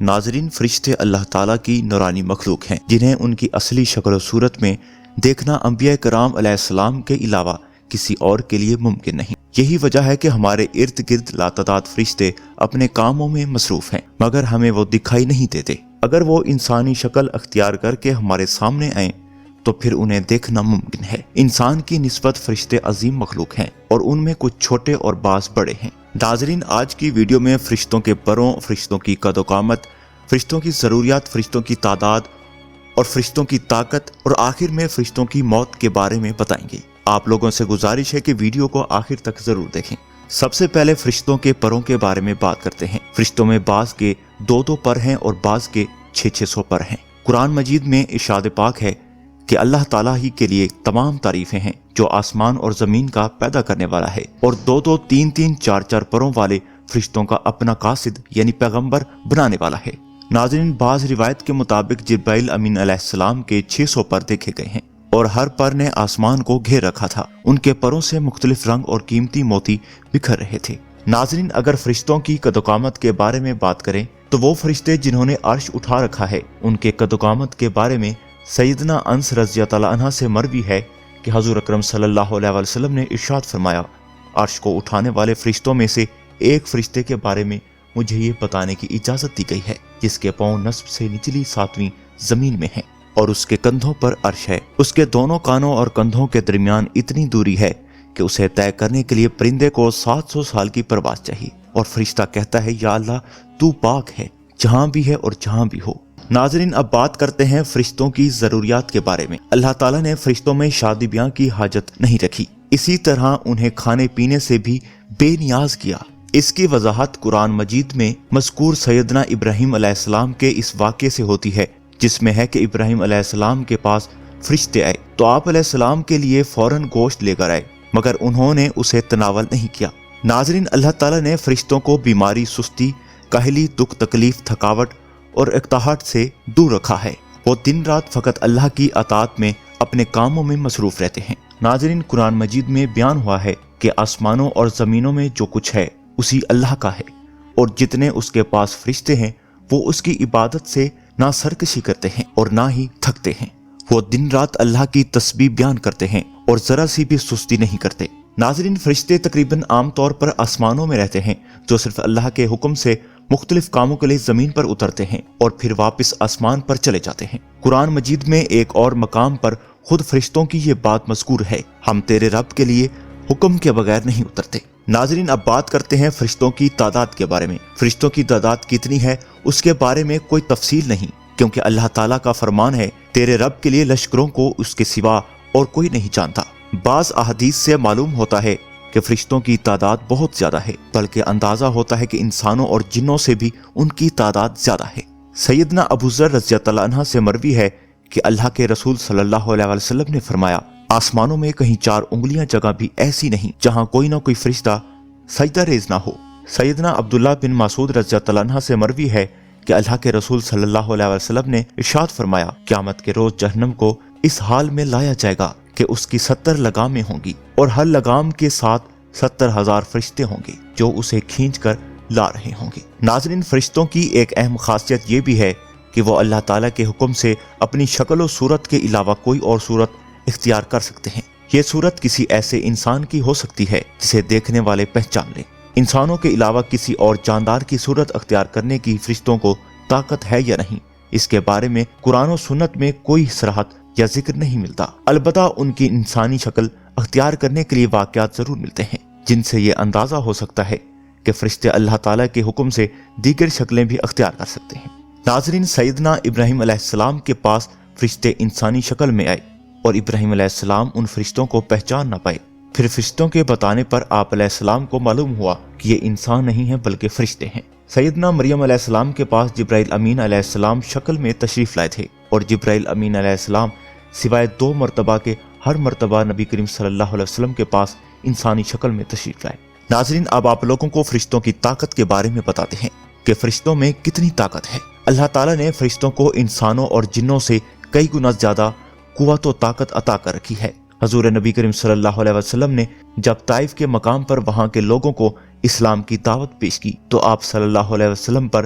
ناظرین، فرشتے اللہ تعالیٰ کی نورانی مخلوق ہیں جنہیں ان کی اصلی شکل و صورت میں دیکھنا انبیاء کرام علیہ السلام کے علاوہ کسی اور کے لیے ممکن نہیں۔ یہی وجہ ہے کہ ہمارے ارد گرد لاتعداد فرشتے اپنے کاموں میں مصروف ہیں، مگر ہمیں وہ دکھائی نہیں دیتے۔ اگر وہ انسانی شکل اختیار کر کے ہمارے سامنے آئیں تو پھر انہیں دیکھنا ممکن ہے۔ انسان کی نسبت فرشتے عظیم مخلوق ہیں اور ان میں کچھ چھوٹے اور بعض بڑے ہیں۔ ناظرین، آج کی ویڈیو میں فرشتوں کے پروں، فرشتوں کی قد و قامت، فرشتوں کی ضروریات، فرشتوں کی تعداد اور فرشتوں کی طاقت اور آخر میں فرشتوں کی موت کے بارے میں بتائیں گے۔ آپ لوگوں سے گزارش ہے کہ ویڈیو کو آخر تک ضرور دیکھیں۔ سب سے پہلے فرشتوں کے پروں کے بارے میں بات کرتے ہیں۔ فرشتوں میں بعض کے 2 پر ہیں اور بعض کے 600 پر ہیں۔ قرآن مجید میں ارشاد پاک ہے کہ اللہ تعالیٰ ہی کے لیے تمام تعریفیں ہیں جو آسمان اور زمین کا پیدا کرنے والا ہے اور 2 3 4 پروں والے فرشتوں کا اپنا قاصد یعنی پیغمبر بنانے والا ہے۔ ناظرین، بعض روایت کے مطابق جبرائیل امین علیہ السلام کے 600 پر دیکھے گئے ہیں اور ہر پر نے آسمان کو گھیر رکھا تھا۔ ان کے پروں سے مختلف رنگ اور قیمتی موتی بکھر رہے تھے۔ ناظرین، اگر فرشتوں کی قد و قامت کے بارے میں بات کریں تو وہ فرشتے جنہوں نے عرش اٹھا رکھا ہے، ان کے قد و قامت کے بارے میں سیدنا انس رضی اللہ عنہ سے مروی ہے کہ حضور اکرم صلی اللہ علیہ وسلم نے ارشاد فرمایا، عرش کو اٹھانے والے فرشتوں میں سے ایک فرشتے کے بارے میں مجھے یہ بتانے کی اجازت دی گئی ہے جس کے پاؤں نصب سے نچلی 7ویں زمین میں ہیں اور اس کے کندھوں پر عرش ہے۔ اس کے دونوں کانوں اور کندھوں کے درمیان اتنی دوری ہے کہ اسے طے کرنے کے لیے پرندے کو 700 سال کی پرواز چاہیے، اور فرشتہ کہتا ہے، یا اللہ تو پاک ہے جہاں بھی ہے اور جہاں بھی ہو۔ ناظرین، اب بات کرتے ہیں فرشتوں کی ضروریات کے بارے میں۔ اللہ تعالیٰ نے فرشتوں میں شادی بیاہ کی حاجت نہیں رکھی، اسی طرح انہیں کھانے پینے سے بھی بے نیاز کیا۔ اس کی وضاحت قرآن مجید میں مذکور سیدنا ابراہیم علیہ السلام کے اس واقعے سے ہوتی ہے جس میں ہے کہ ابراہیم علیہ السلام کے پاس فرشتے آئے تو آپ علیہ السلام کے لیے فوراً گوشت لے کر آئے، مگر انہوں نے اسے تناول نہیں کیا۔ ناظرین، اللہ تعالیٰ نے فرشتوں کو بیماری، سستی، کاہلی، دکھ، تکلیف، تھکاوٹ اور اقتحاط سے دور رکھا ہے۔ وہ دن رات فقط اللہ کی اطاعت میں اپنے کاموں میں مصروف رہتے ہیں۔ ناظرین، قرآن مجید میں بیان ہوا ہے کہ آسمانوں اور زمینوں میں جو کچھ ہے اسی اللہ کا ہے، اور جتنے اس کے پاس فرشتے ہیں وہ اس کی عبادت سے نہ سرکشی کرتے ہیں اور نہ ہی تھکتے ہیں۔ وہ دن رات اللہ کی تسبیح بیان کرتے ہیں اور ذرا سی بھی سستی نہیں کرتے۔ ناظرین، فرشتے تقریباً عام طور پر آسمانوں میں رہتے ہیں جو صرف اللہ کے حکم سے مختلف کاموں کے لیے زمین پر اترتے ہیں اور پھر واپس آسمان پر چلے جاتے ہیں۔ قرآن مجید میں ایک اور مقام پر خود فرشتوں کی یہ بات مذکور ہے، ہم تیرے رب کے لیے حکم کے بغیر نہیں اترتے۔ ناظرین، اب بات کرتے ہیں فرشتوں کی تعداد کے بارے میں۔ فرشتوں کی تعداد کتنی ہے اس کے بارے میں کوئی تفصیل نہیں، کیونکہ اللہ تعالیٰ کا فرمان ہے، تیرے رب کے لیے لشکروں کو اس کے سوا اور کوئی نہیں جانتا۔ بعض احادیث سے معلوم ہوتا ہے کہ فرشتوں کی تعداد بہت زیادہ ہے، بلکہ اندازہ ہوتا ہے کہ انسانوں اور جنوں سے بھی ان کی تعداد زیادہ ہے۔ سیدنا ابو ذر رضی اللہ عنہ سے مروی ہے کہ اللہ کے رسول صلی اللہ علیہ وسلم نے فرمایا، آسمانوں میں کہیں 4 انگلیاں جگہ بھی ایسی نہیں جہاں کوئی نہ کوئی فرشتہ سجدہ ریز نہ ہو۔ سیدنا عبداللہ بن مسعود رضی اللہ عنہ سے مروی ہے کہ اللہ کے رسول صلی اللہ علیہ وسلم نے ارشاد فرمایا، قیامت کے روز جہنم کو اس حال میں لایا جائے گا کہ اس کی 70 لگامیں ہوں گی اور ہر لگام کے ساتھ 70,000 فرشتے ہوں گے جو اسے کھینچ کر لا رہے ہوں گے۔ ناظرین، فرشتوں کی ایک اہم خاصیت یہ بھی ہے کہ وہ اللہ تعالیٰ کے حکم سے اپنی شکل و صورت کے علاوہ کوئی اور صورت اختیار کر سکتے ہیں۔ یہ صورت کسی ایسے انسان کی ہو سکتی ہے جسے دیکھنے والے پہچان لیں۔ انسانوں کے علاوہ کسی اور جاندار کی صورت اختیار کرنے کی فرشتوں کو طاقت ہے یا نہیں، اس کے بارے میں قرآن و سنت میں کوئی صراحت یا ذکر نہیں ملتا، البتہ ان کی انسانی شکل اختیار کرنے کے لیے واقعات ضرور ملتے ہیں جن سے یہ اندازہ ہو سکتا ہے کہ فرشتے اللہ تعالیٰ کے حکم سے دیگر شکلیں بھی اختیار کر سکتے ہیں۔ ناظرین، سیدنا ابراہیم علیہ السلام کے پاس فرشتے انسانی شکل میں آئے اور ابراہیم علیہ السلام ان فرشتوں کو پہچان نہ پائے۔ پھر فرشتوں کے بتانے پر آپ علیہ السلام کو معلوم ہوا کہ یہ انسان نہیں ہیں بلکہ فرشتے ہیں۔ سیدنا مریم علیہ السلام کے پاس جبرائیل امین علیہ السلام شکل میں تشریف لائے تھے، اور جبرائیل امین علیہ السلام سوائے 2 مرتبہ کے ہر مرتبہ نبی کریم صلی اللہ علیہ وسلم کے پاس انسانی شکل میں تشریف لائے۔ ناظرین، اب آپ لوگوں کو فرشتوں کی طاقت کے بارے میں بتاتے ہیں کہ فرشتوں میں کتنی طاقت ہے۔ اللہ تعالیٰ نے فرشتوں کو انسانوں اور جنوں سے کئی گنا زیادہ قوت و طاقت عطا کر رکھی ہے۔ حضور نبی کریم صلی اللہ علیہ وسلم نے جب طائف کے مقام پر وہاں کے لوگوں کو اسلام کی دعوت پیش کی تو آپ صلی اللہ علیہ وسلم پر